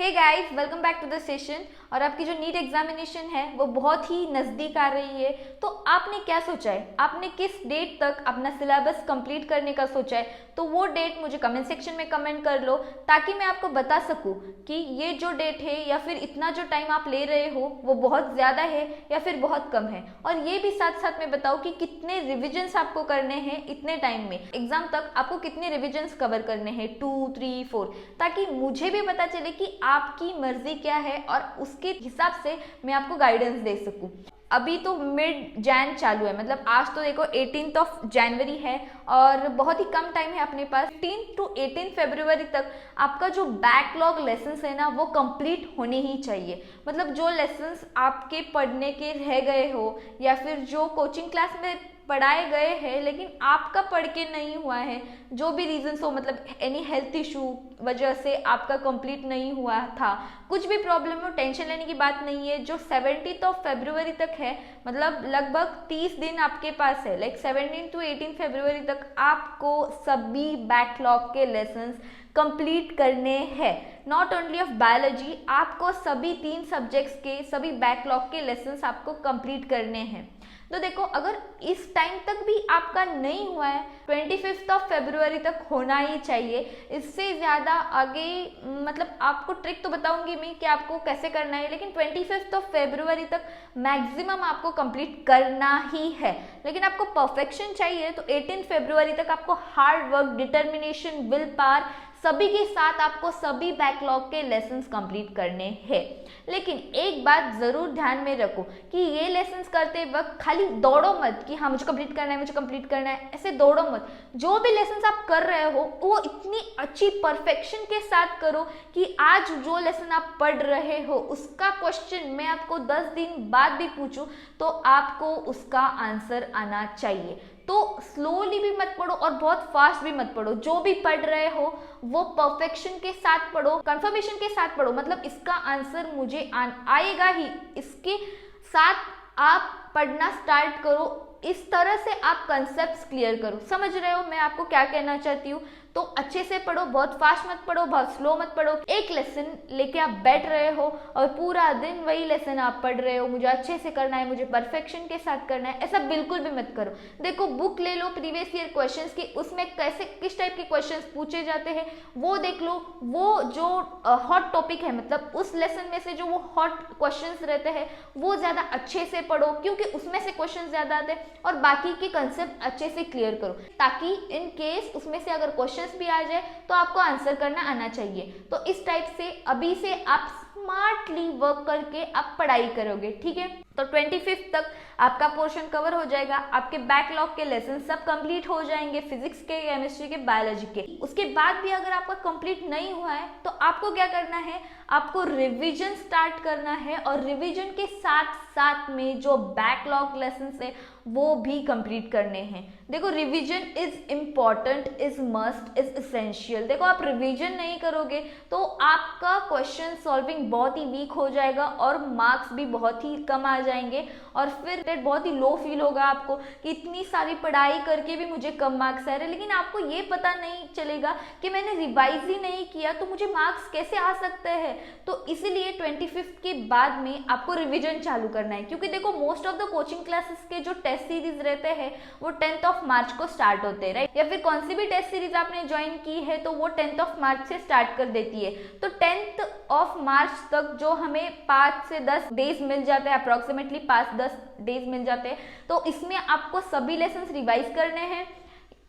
Hey guys, welcome back to the session. और आपकी जो नीट एग्जामिनेशन है वो बहुत ही नज़दीक आ रही है, तो आपने क्या सोचा है, आपने किस डेट तक अपना सिलेबस कंप्लीट करने का सोचा है, तो वो डेट मुझे कमेंट सेक्शन में कमेंट कर लो ताकि मैं आपको बता सकूं कि ये जो डेट है या फिर इतना जो टाइम आप ले रहे हो वो बहुत ज़्यादा है या फिर बहुत कम है। और ये भी साथ साथ में बताओ कि कितने रिविजन्स आपको करने हैं इतने टाइम में, एग्जाम तक आपको कितने रिविजन्स कवर करने हैं, 2, 3, 4, ताकि मुझे भी पता चले कि आपकी मर्जी क्या है और उसके हिसाब से मैं आपको गाइडेंस दे सकूं। अभी तो मिड जैन चालू है, मतलब आज तो देखो 18 जनवरी है और बहुत ही कम टाइम है अपने पास। 15 to 18 फरवरी तक आपका जो बैकलॉग लेसन्स है ना वो कंप्लीट होने ही चाहिए। मतलब जो लेसन्स आपके पढ़ने के रह गए हो या फिर जो कोचिंग क्लास में पढ़ाए गए हैं लेकिन आपका पढ़ के नहीं हुआ है, जो भी रीजंस हो, मतलब एनी हेल्थ इशू वजह से आपका कंप्लीट नहीं हुआ था, कुछ भी प्रॉब्लम हो, टेंशन लेने की बात नहीं है। जो 17 फरवरी तक है, मतलब लगभग 30 दिन आपके पास है, लाइक 17 to 18 फरवरी तक आपको सभी बैकलॉग के लेसन्स कंप्लीट करने हैं। नॉट ओनली ऑफ बायोलॉजी, आपको सभी 3 सब्जेक्ट्स के सभी बैकलॉग के लेसन्स आपको कंप्लीट करने हैं। तो देखो, अगर इस टाइम तक भी आपका नहीं हुआ है, 25 फरवरी तक होना ही चाहिए। इससे ज़्यादा आगे मतलब आपको ट्रिक तो बताऊंगी मैं कि आपको कैसे करना है, लेकिन 25 फरवरी तक मैक्सिमम आपको कंप्लीट करना ही है। लेकिन आपको परफेक्शन चाहिए तो 18 फरवरी तक आपको hard work, determination, will power सभी के साथ आपको सभी बैकलॉग के लेसन्स कंप्लीट करने हैं। लेकिन एक बात ज़रूर ध्यान में रखो कि ये लेसन्स करते वक्त खाली दौड़ो मत कि हाँ मुझे कंप्लीट करना है, मुझे कंप्लीट करना है, ऐसे दौड़ो मत। जो भी लेसन्स आप कर रहे हो वो इतनी अच्छी परफेक्शन के साथ करो कि आज जो लेसन आप पढ़ रहे हो उसका क्वेश्चन मैं आपको 10 दिन बाद भी पूछूं तो आपको उसका आंसर आना चाहिए। तो स्लोली भी मत पढ़ो और बहुत फास्ट भी मत पढ़ो। जो भी पढ़ रहे हो वो परफेक्शन के साथ पढ़ो, कंफर्मेशन के साथ पढ़ो, मतलब इसका आंसर मुझे आएगा ही, इसके साथ आप पढ़ना स्टार्ट करो। इस तरह से आप कंसेप्ट्स क्लियर करो। समझ रहे हो मैं आपको क्या कहना चाहती हूँ? तो अच्छे से पढ़ो, बहुत फास्ट मत पढ़ो, बहुत स्लो मत पढ़ो। एक लेसन लेके आप बैठ रहे हो और पूरा दिन वही लेसन आप पढ़ रहे हो, मुझे अच्छे से करना है, मुझे परफेक्शन के साथ करना है, ऐसा बिल्कुल भी मत करो। देखो, बुक ले लो प्रीवियस ईयर क्वेश्चंस की, उसमें कैसे किस टाइप के क्वेश्चंस पूछे जाते हैं वो देख लो। वो जो हॉट टॉपिक है, मतलब उस लेसन में से जो वो हॉट क्वेश्चंस रहते हैं वो ज़्यादा अच्छे से पढ़ो क्योंकि उसमें से क्वेश्चन ज़्यादा आते हैं, और बाकी के कंसेप्ट अच्छे से क्लियर करो ताकि इन केस उसमें से अगर क्वेश्चन भी आ जाए तो आपको आंसर करना आना चाहिए। तो इस टाइप से अभी से आप स्मार्टली वर्क करके आप पढ़ाई करोगे, ठीक है? तो 25 तक आपका पोर्शन कवर हो जाएगा, आपके बैकलॉग के लेसन सब कंप्लीट हो जाएंगे, फिजिक्स के, केमिस्ट्री के, बायोलॉजी के। उसके बाद भी अगर आपका कंप्लीट नहीं हुआ है तो आपको क्या करना है, आपको रिवीजन स्टार्ट करना है और रिवीजन के साथ साथ में जो बैकलॉग लेसन है वो भी कंप्लीट करने हैं। देखो, revision is important, is must, is essential. देखो, आप रिवीजन नहीं करोगे तो आपका क्वेश्चन सॉल्विंग बहुत ही वीक हो जाएगा और मार्क्स भी बहुत ही कम आ जाएंगे और फिर बहुत ही लो फील होगा आपको कि इतनी सारी पढ़ाई करके भी मुझे कम मार्क्स आ रहे, लेकिन आपको ये पता नहीं चलेगा कि मैंने रिवाइज ही नहीं किया तो मुझे मार्क्स कैसे आ सकते हैं। तो इसीलिए 25 के बाद में आपको रिवीजन चालू करना है, क्योंकि देखो most of the coaching classes के जो टेस्ट सीरीज रहते हैं वो 10 मार्च को स्टार्ट होते हैं, राइट? या फिर कौन सी भी टेस्ट सीरीज आपने ज्वाइन की है तो वो 10 मार्च से स्टार्ट कर देती है। तो 10 मार्च तक जो हमें 5 से 10 डेज मिल जाते हैं, अप्रोक्सीमेटली 5-10 डेज मिल जाते हैं, तो इसमें आपको सभी लेसन्स रिवाइज करने हैं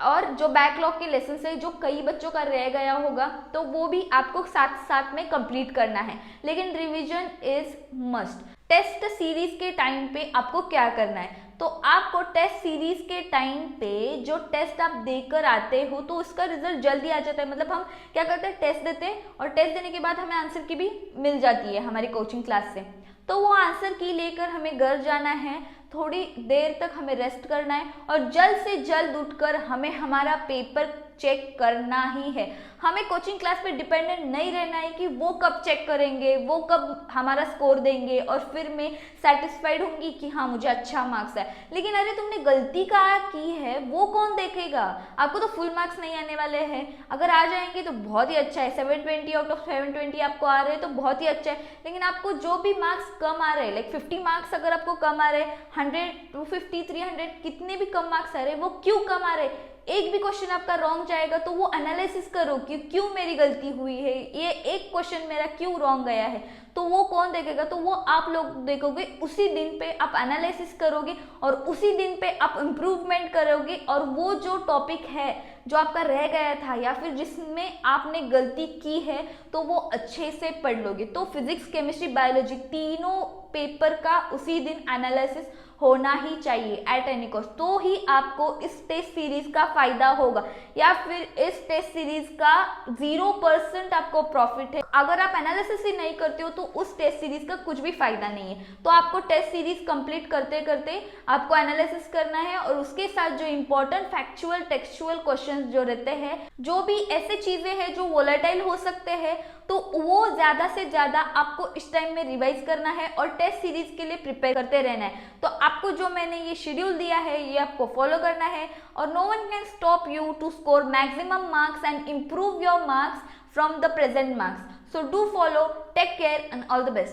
और जो बैकलॉग के लेसन है जो कई बच्चों का रह गया होगा तो वो भी आपको साथ साथ में कंप्लीट करना है। लेकिन revision is must. Test series के टाइम पे आपको क्या करना है, तो आपको टेस्ट सीरीज के टाइम पे जो टेस्ट आप देकर आते हो तो उसका रिजल्ट जल्दी आ जाता है। मतलब हम क्या करते हैं, टेस्ट देते हैं और टेस्ट देने के बाद हमें आंसर की भी मिल जाती है हमारी कोचिंग क्लास से। तो वो आंसर की लेकर हमें घर जाना है, थोड़ी देर तक हमें रेस्ट करना है और जल्द से जल्द उठकर हमें हमारा पेपर चेक करना ही है। हमें कोचिंग क्लास पे डिपेंडेंट नहीं रहना है कि वो कब चेक करेंगे, वो कब हमारा स्कोर देंगे और फिर मैं सेटिस्फाइड होंगी कि हाँ मुझे अच्छा मार्क्स है। लेकिन अरे तुमने गलती क्या की है वो कौन देखेगा? आपको तो फुल मार्क्स नहीं आने वाले हैं। अगर आ जाएंगे तो बहुत ही अच्छा है, 720 आउट ऑफ 720 आपको आ रहे हैं तो बहुत ही अच्छा है। लेकिन आपको जो भी मार्क्स कम आ रहे हैं, लाइक 50 मार्क्स अगर आपको कम आ रहे हैं, 100, 250, 300 कितने भी कम मार्क्स आ रहे हैं, वो क्यों कम आ रहे हैं? एक भी क्वेश्चन आपका रॉन्ग जाएगा तो वो एनालिसिस करो कि क्यों मेरी गलती हुई है, ये एक क्वेश्चन मेरा क्यों रॉन्ग गया है। तो वो कौन देखेगा? तो वो आप लोग देखोगे, उसी दिन पे आप एनालिसिस करोगे और उसी दिन पे आप इम्प्रूवमेंट करोगे। और वो जो टॉपिक है जो आपका रह गया था या फिर जिसमें आपने गलती की है तो वो अच्छे से पढ़ लोगे। तो फिजिक्स, केमिस्ट्री, बायोलॉजी तीनों पेपर का उसी दिन एनालिसिस होना ही चाहिए एट एनी कॉस्ट, तो ही आपको इस टेस्ट सीरीज का फायदा होगा या फिर इस टेस्ट सीरीज का 0% आपको प्रॉफिट है। अगर आप एनालिसिस ही नहीं करते हो तो उस टेस्ट सीरीज का कुछ भी फायदा नहीं है। तो आपको टेस्ट सीरीज कंप्लीट करते करते आपको एनालिसिस करना है और उसके साथ जो इंपॉर्टेंट फैक्चुअल टेक्सचुअल क्वेश्चंस जो रहते हैं, जो भी ऐसे चीजें हैं जो वोलेटाइल हो सकते हैं, तो वो ज्यादा से ज्यादा आपको इस टाइम में रिवाइज करना है और टेस्ट सीरीज के लिए प्रिपेयर करते रहना है। तो आपको जो मैंने ये शेड्यूल दिया है ये आपको फॉलो करना है और no one can stop you to score maximum marks and improve your marks from the present marks. So do follow, take care and all the best.